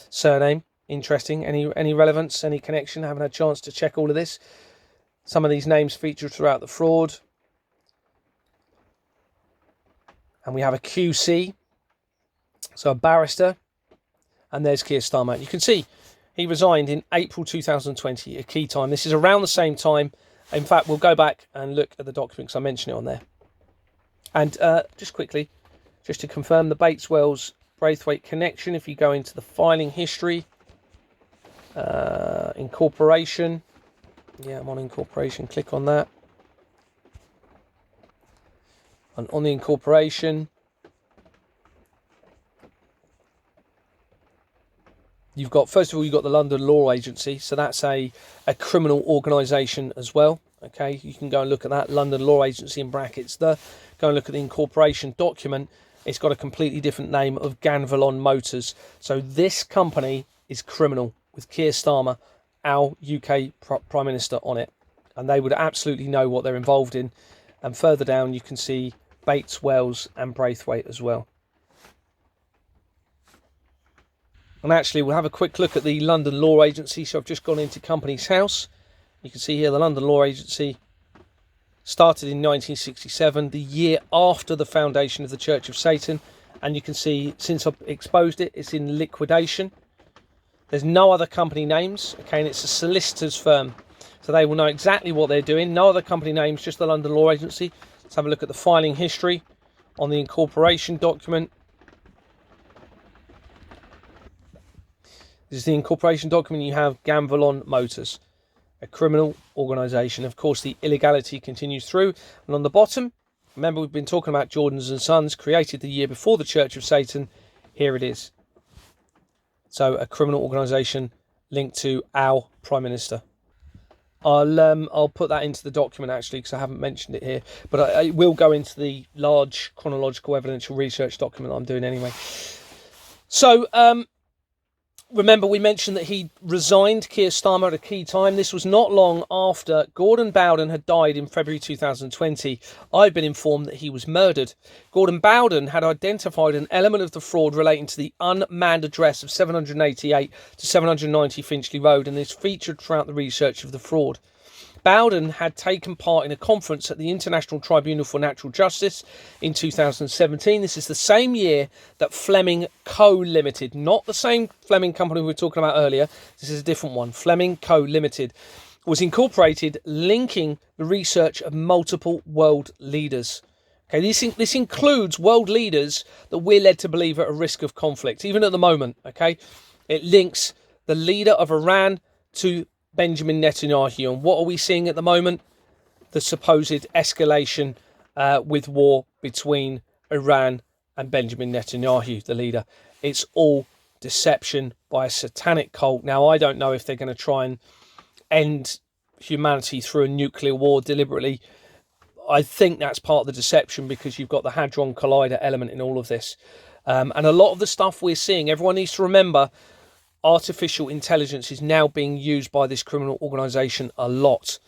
surname. Interesting. Any relevance, any connection? I haven't had a chance to check all of this. Some of these names feature throughout the fraud. And we have a QC, so a barrister. And there's Keir Starmer. You can see he resigned in April 2020, a key time. This is around the same time. In fact, we'll go back and look at the documents. I mentioned it on there. And just quickly, just to confirm the Bates Wells Braithwaite connection, if you go into the filing history, incorporation, yeah, I'm on incorporation, click on that, and on the incorporation you've got, first of all, you've got the London Law Agency, so that's a criminal organisation as well. Okay, you can go and look at that, London Law Agency in brackets there. Go and look at the incorporation document. It's got a completely different name of Ganvalon Motors. So this company is criminal, with Keir Starmer, our UK Prime Minister, on it. And they would absolutely know what they're involved in. And further down, you can see Bates, Wells and Braithwaite as well. And actually, we'll have a quick look at the London Law Agency. So I've just gone into Companies House. You can see here the London Law Agency started in 1967, the year after the foundation of the Church of Satan. And you can see, since I've exposed it, it's in liquidation. There's no other company names, okay, and it's a solicitor's firm. So they will know exactly what they're doing. No other company names, just the London Law Agency. Let's have a look at the filing history on the incorporation document. This is the incorporation document. You have Ganvalon Motors, a criminal organisation. Of course, the illegality continues through. And on the bottom, remember we've been talking about Jordans and Sons, created the year before the Church of Satan. Here it is. So a criminal organisation linked to our Prime Minister. I'll put that into the document actually, because I haven't mentioned it here, but I will go into the large chronological evidential research document I'm doing anyway. So remember we mentioned that he resigned, Keir Starmer, at a key time. This was not long after Gordon Bowden had died in February 2020. I've been informed that he was murdered. Gordon Bowden had identified an element of the fraud relating to the unmanned address of 788 to 790 Finchley Road, and this featured throughout the research of the fraud. Bowden had taken part in a conference at the International Tribunal for Natural Justice in 2017. This is the same year that Fleming Co. Limited, not the same Fleming company we were talking about earlier, this is a different one, Fleming Co. Limited, was incorporated, linking the research of multiple world leaders. Okay, this includes world leaders that we're led to believe are at risk of conflict, even at the moment. Okay, it links the leader of Iran to Benjamin Netanyahu. And what are we seeing at the moment? the supposed escalation with war between Iran and Benjamin Netanyahu, the leader. It's all deception by a satanic cult. Now, I don't know if they're going to try and end humanity through a nuclear war deliberately. I think that's part of the deception, because you've got the Hadron Collider element in all of this. And a lot of the stuff we're seeing, everyone needs to remember, artificial intelligence is now being used by this criminal organisation a lot.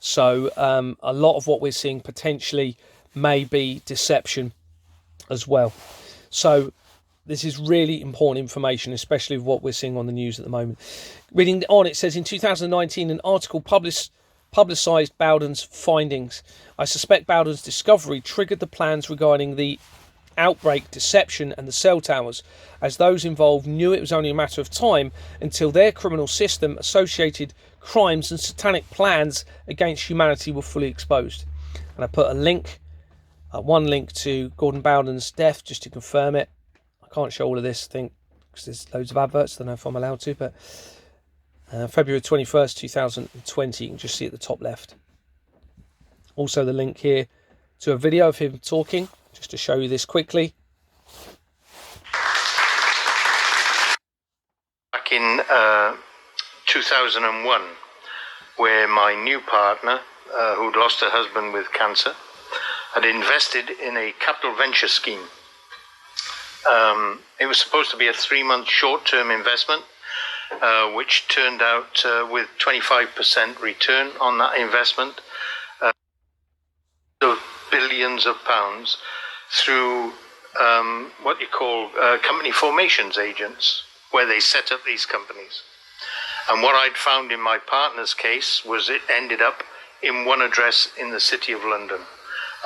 So a lot of what we're seeing potentially may be deception as well. So this is really important information, especially with what we're seeing on the news at the moment. Reading on, it says, in 2019, an article publicised Bowden's findings. I suspect Bowden's discovery triggered the plans regarding the outbreak, deception and the cell towers, as those involved knew it was only a matter of time until their criminal system, associated crimes and satanic plans against humanity were fully exposed. And I put a link, one link to Gordon Bowden's death, just to confirm it. I can't show all of this, I think, because there's loads of adverts. I don't know if I'm allowed to, but February 21st, 2020, you can just see at the top left. Also the link here to a video of him talking, just to show you this quickly. Back in 2001, where my new partner, who'd lost her husband with cancer, had invested in a capital venture scheme. It was supposed to be a 3-month short-term investment, which turned out with 25% return on that investment, of billions of pounds, through what you call company formations agents, where they set up these companies. And what I'd found in my partner's case was it ended up in one address in the City of London,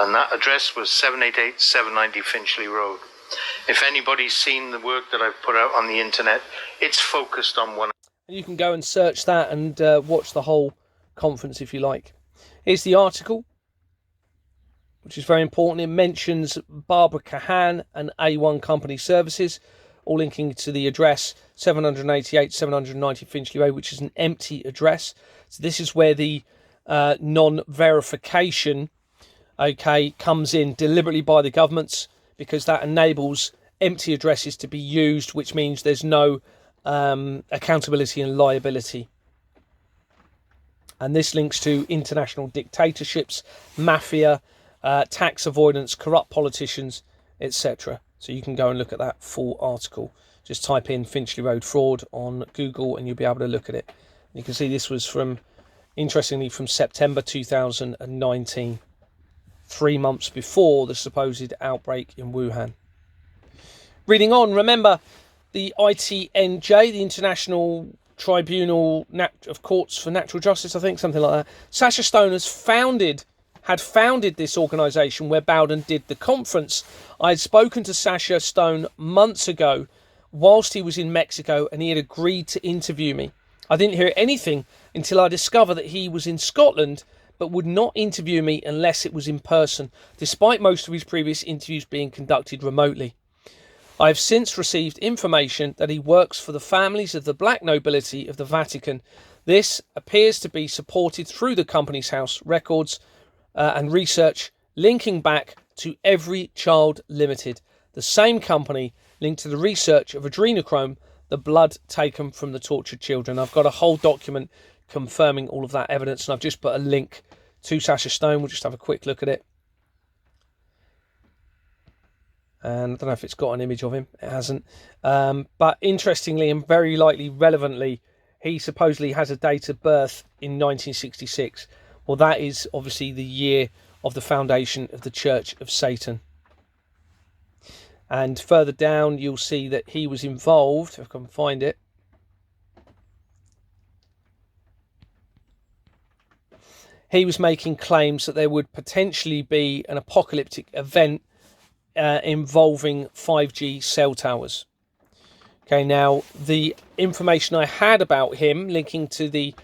and that address was 788 790 Finchley Road. If anybody's seen the work that I've put out on the internet, it's focused on one. You can go and search that and watch the whole conference if you like. Here's the article, which is very important. It mentions Barbara Kahan and A1 Company Services, all linking to the address 788 790 Finchley Road, which is an empty address. So this is where the non-verification, comes in deliberately by the governments, because that enables empty addresses to be used, which means there's no accountability and liability. And this links to international dictatorships, mafia, tax avoidance, corrupt politicians, etc. So you can go and look at that full article. Just type in Finchley Road fraud on Google and you'll be able to look at it. You can see this was interestingly, from September 2019. 3 months before the supposed outbreak in Wuhan. Reading on, remember the ITNJ, the International Tribunal of Courts for Natural Justice, I think, something like that. Sasha Stone had founded this organisation where Bowden did the conference. I had spoken to Sasha Stone months ago whilst he was in Mexico, and he had agreed to interview me. I didn't hear anything until I discovered that he was in Scotland, but would not interview me unless it was in person, despite most of his previous interviews being conducted remotely. I have since received information that he works for the families of the black nobility of the Vatican. This appears to be supported through the Company's House records and research linking back to Every Child Limited, the same company linked to the research of adrenochrome, the blood taken from the tortured children. I've got a whole document confirming all of that evidence, and I've just put a link to Sasha Stone. We'll just have a quick look at it. And I don't know if it's got an image of him. It hasn't. But interestingly and very likely relevantly, he supposedly has a date of birth in 1966. Well, that is obviously the year of the foundation of the Church of Satan. And further down, you'll see that he was involved, if I can find it. He was making claims that there would potentially be an apocalyptic event involving 5G cell towers. Okay, now the information I had about him linking to the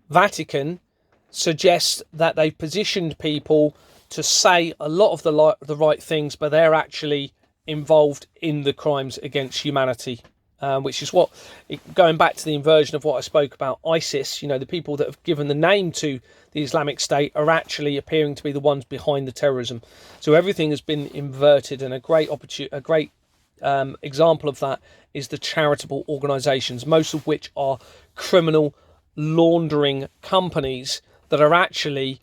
Vatican suggests that they've positioned people to say a lot of the right things, but they're actually involved in the crimes against humanity which is what, going back to the inversion of what I spoke about ISIS, you know, the people that have given the name to the Islamic State are actually appearing to be the ones behind the terrorism. So everything has been inverted, and a great example of that is the charitable organisations, most of which are criminal laundering companies that are actually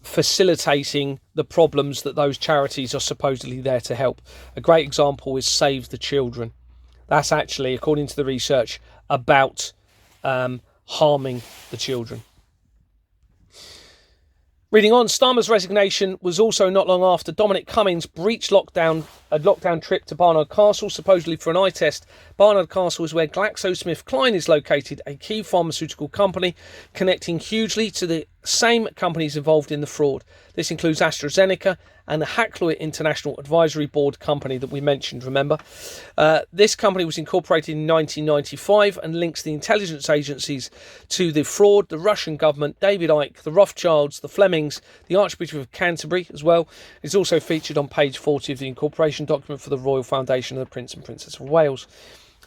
facilitating the problems that those charities are supposedly there to help. A great example is Save the Children. That's actually, according to the research, about harming the children. Reading on, Starmer's resignation was also not long after Dominic Cummings breached a lockdown trip to Barnard Castle, supposedly for an eye test. Barnard Castle is where GlaxoSmithKline is located, a key pharmaceutical company connecting hugely to the same companies involved in the fraud. This includes AstraZeneca and the Hackloit International Advisory Board company that we mentioned, remember? This company was incorporated in 1995 and links the intelligence agencies to the fraud, the Russian government, David Icke, the Rothschilds, the Flemings, the Archbishop of Canterbury as well. It's also featured on page 40 of the incorporation document for the Royal Foundation of the Prince and Princess of Wales.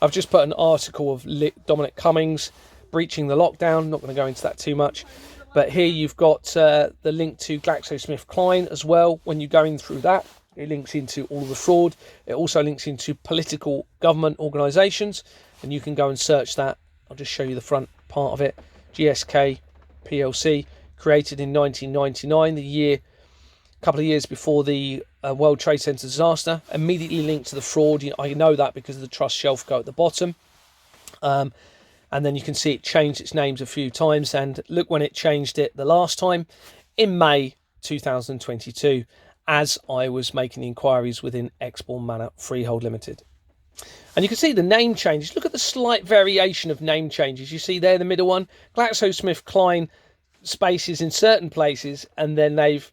I've just put an article of Dominic Cummings breaching the lockdown. Not going to go into that too much. But here you've got the link to GlaxoSmithKline as well. When you're going through that, it links into all of the fraud. It also links into political government organisations, and you can go and search that. I'll just show you the front part of it. GSK PLC, created in 1999, a couple of years before the World Trade Center disaster, immediately linked to the fraud. I know that because of the trust shelf go at the bottom. And then you can see it changed its names a few times. And look when it changed it the last time, in May 2022, as I was making the inquiries within Exbourne Manor Freehold Limited. And you can see the name changes. Look at the slight variation of name changes. You see there the middle one, GlaxoSmithKline spaces in certain places, and then they've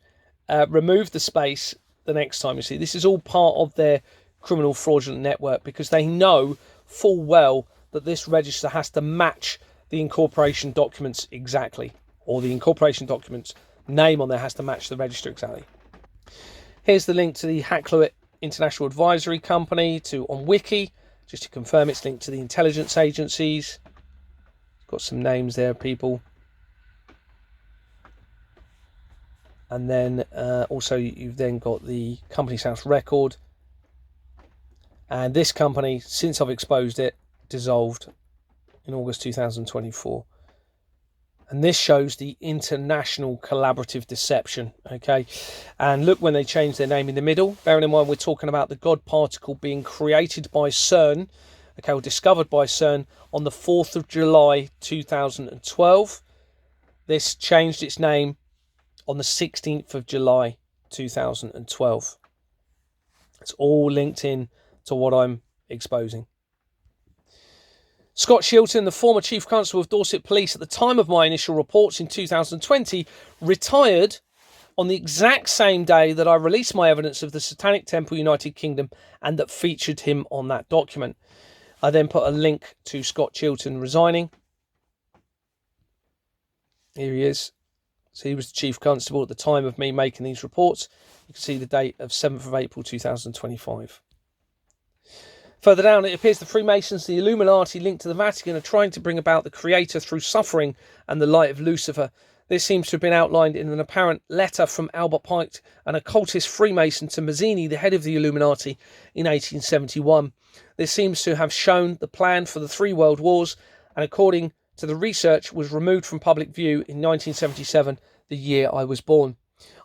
removed the space the next time. You see, this is all part of their criminal fraudulent network, because they know full well that this register has to match the incorporation documents exactly, or the incorporation documents name on there has to match the register exactly. Here's the link to the Hackloit International Advisory Company on Wiki, just to confirm it's linked to the intelligence agencies. Got some names there, people. And then also you've then got the Companies House record. And this company, since I've exposed it, dissolved in August 2024. And this shows the international collaborative deception, okay? And look when they changed their name in the middle. Bearing in mind we're talking about the God particle being created by CERN, okay, or discovered by CERN on the 4th of July 2012. This changed its name on the 16th of July 2012. It's all linked in to what I'm exposing. Scott Shilton, the former Chief Constable of Dorset Police at the time of my initial reports in 2020, retired on the exact same day that I released my evidence of the Satanic Temple United Kingdom and that featured him on that document. I then put a link to Scott Shilton resigning. Here he is. So he was the Chief Constable at the time of me making these reports. You can see the date of 7th of April 2025. Further down, it appears the Freemasons, the Illuminati linked to the Vatican, are trying to bring about the Creator through suffering and the light of Lucifer. This seems to have been outlined in an apparent letter from Albert Pike, an occultist Freemason, to Mazzini, the head of the Illuminati, in 1871. This seems to have shown the plan for the 3 world wars, and according to the research, was removed from public view in 1977, the year I was born.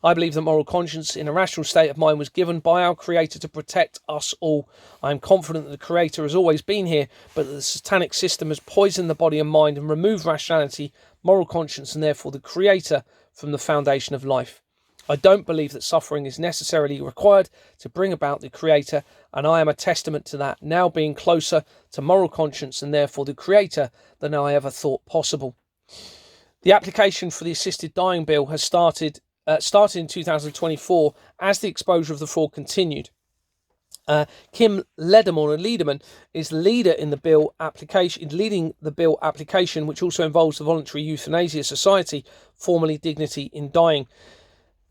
I believe that moral conscience in a rational state of mind was given by our Creator to protect us all. I am confident that the Creator has always been here, but that the satanic system has poisoned the body and mind and removed rationality, moral conscience, and therefore the Creator from the foundation of life. I don't believe that suffering is necessarily required to bring about the Creator, and I am a testament to that, now being closer to moral conscience and therefore the Creator than I ever thought possible. The application for the assisted dying bill has started in 2024 as the exposure of the fraud continued. Kim Lederman is leader in the bill application, leading the bill application, which also involves the Voluntary Euthanasia Society, formerly Dignity in Dying.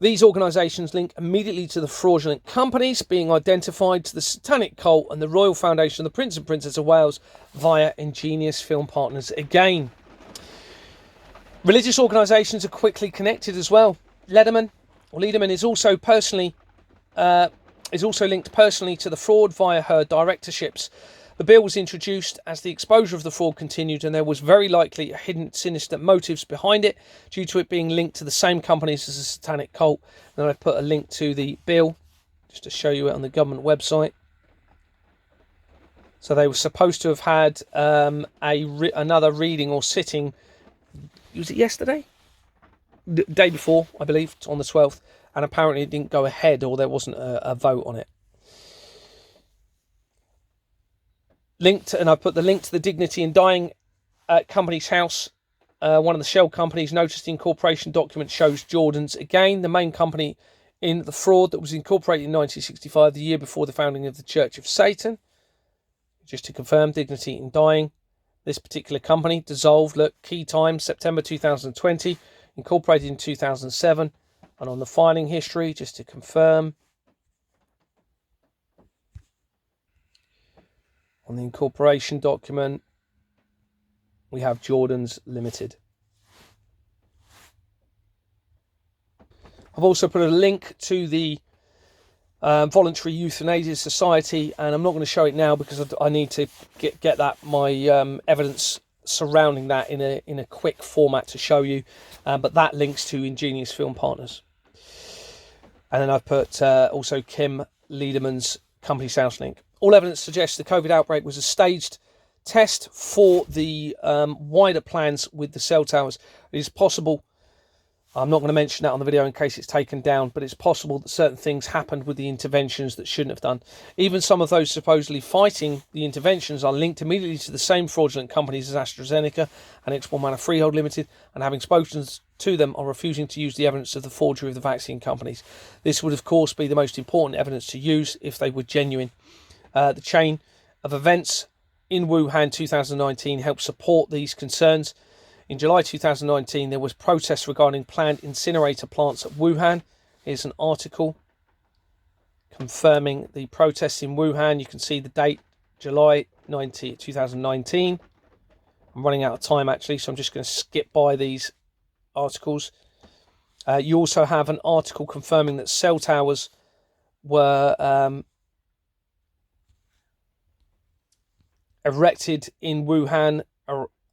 These organisations link immediately to the fraudulent companies being identified, to the satanic cult and the Royal Foundation of the Prince and Princess of Wales via ingenious film partners again. Religious organisations are quickly connected as well. Lederman is also linked personally to the fraud via her directorships. The bill was introduced as the exposure of the fraud continued, and there was very likely hidden sinister motives behind it due to it being linked to the same companies as the satanic cult. And I've put a link to the bill just to show you it on the government website. So they were supposed to have had another reading or sitting. Was it yesterday? The day before, I believe, on the 12th. And apparently it didn't go ahead, or there wasn't a vote on it. Linked, and I put the link to the Dignity in Dying company's house. One of the shell companies noticed the incorporation document shows Jordan's again, the main company in the fraud that was incorporated in 1965, the year before the founding of the Church of Satan. Just to confirm, Dignity in Dying. This particular company dissolved. Look, key time, September 2020, incorporated in 2007. And on the filing history, just to confirm, on the incorporation document, we have Jordan's Limited. I've also put a link to the Voluntary Euthanasia Society, and I'm not going to show it now because I need to get that my evidence surrounding that in a quick format to show you. But that links to Ingenious Film Partners. And then I've put also Kim Lederman's company's house link. All evidence suggests the COVID outbreak was a staged test for the wider plans with the cell towers. It is possible, I'm not going to mention that on the video in case it's taken down, but it's possible that certain things happened with the interventions that shouldn't have done. Even some of those supposedly fighting the interventions are linked immediately to the same fraudulent companies as AstraZeneca and Export Manor Freehold Limited, and having spoken to them are refusing to use the evidence of the forgery of the vaccine companies. This would of course be the most important evidence to use if they were genuine. The chain of events in Wuhan 2019 helped support these concerns. In July 2019, there was protests regarding planned incinerator plants at Wuhan. Here's an article confirming the protests in Wuhan. You can see the date, July 2019. I'm running out of time actually, so I'm just going to skip by these articles. You also have an article confirming that cell towers were erected in Wuhan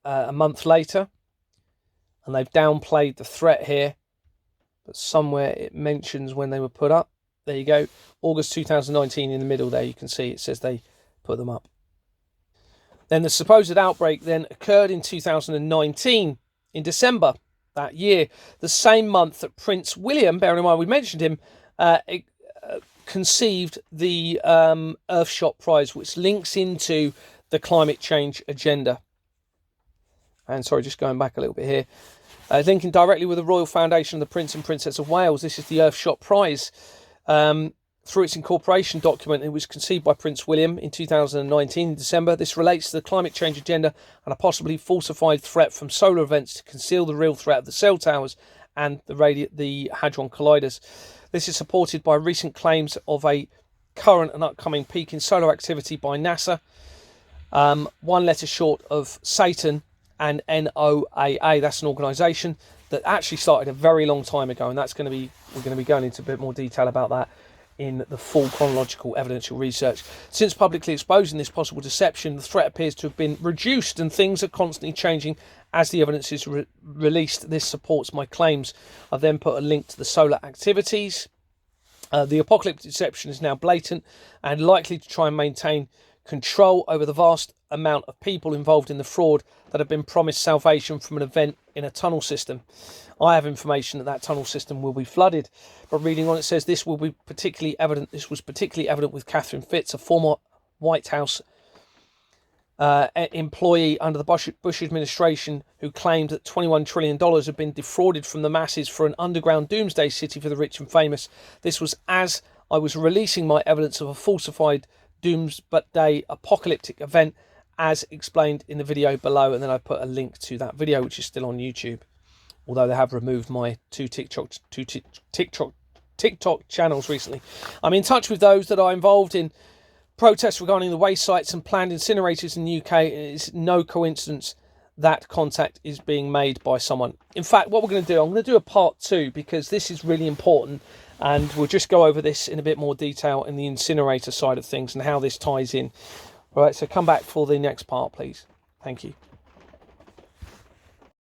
a month later, and they've downplayed the threat here, but somewhere it mentions when they were put up. There you go, August 2019 in the middle there, you can see it says they put them up. Then the supposed outbreak then occurred in 2019 in December that year, the same month that Prince William, bearing in mind we mentioned him, conceived the Earthshot Prize, which links into the climate change agenda. And sorry, just going back a little bit here. Linking directly with the Royal Foundation of the Prince and Princess of Wales. This is the Earthshot Prize. Through its incorporation document, it was conceived by Prince William in 2019 in December. This relates to the climate change agenda and a possibly falsified threat from solar events to conceal the real threat of the cell towers and the Hadron Colliders. This is supported by recent claims of a current and upcoming peak in solar activity by NASA. One letter short of Satan and NOAA. That's an organisation that actually started a very long time ago, and we're going to be going into a bit more detail about that in the full chronological evidential research. Since publicly exposing this possible deception, the threat appears to have been reduced, and things are constantly changing as the evidence is released. This supports my claims. I've then put a link to the solar activities. The apocalyptic deception is now blatant and likely to try and maintain control over the vast amount of people involved in the fraud that have been promised salvation from an event in a tunnel system. I have information that tunnel system will be flooded, but reading on it says this will be particularly evident. This was particularly evident with Catherine Fitz, a former White House employee under the Bush administration, who claimed that $21 trillion had been defrauded from the masses for an underground doomsday city for the rich and famous. This was as I was releasing my evidence of a falsified doomsday apocalyptic event, as explained in the video below, and then I put a link to that video, which is still on YouTube. although they have removed my two TikTok channels recently. I'm in touch with those that are involved in protests regarding the waste sites and planned incinerators in the UK. It's no coincidence that contact is being made by someone. In fact, what we're going to do, I'm going to do a part 2 because this is really important, and we'll just go over this in a bit more detail in the incinerator side of things and how this ties in. All right, so come back for the next part, please. Thank you.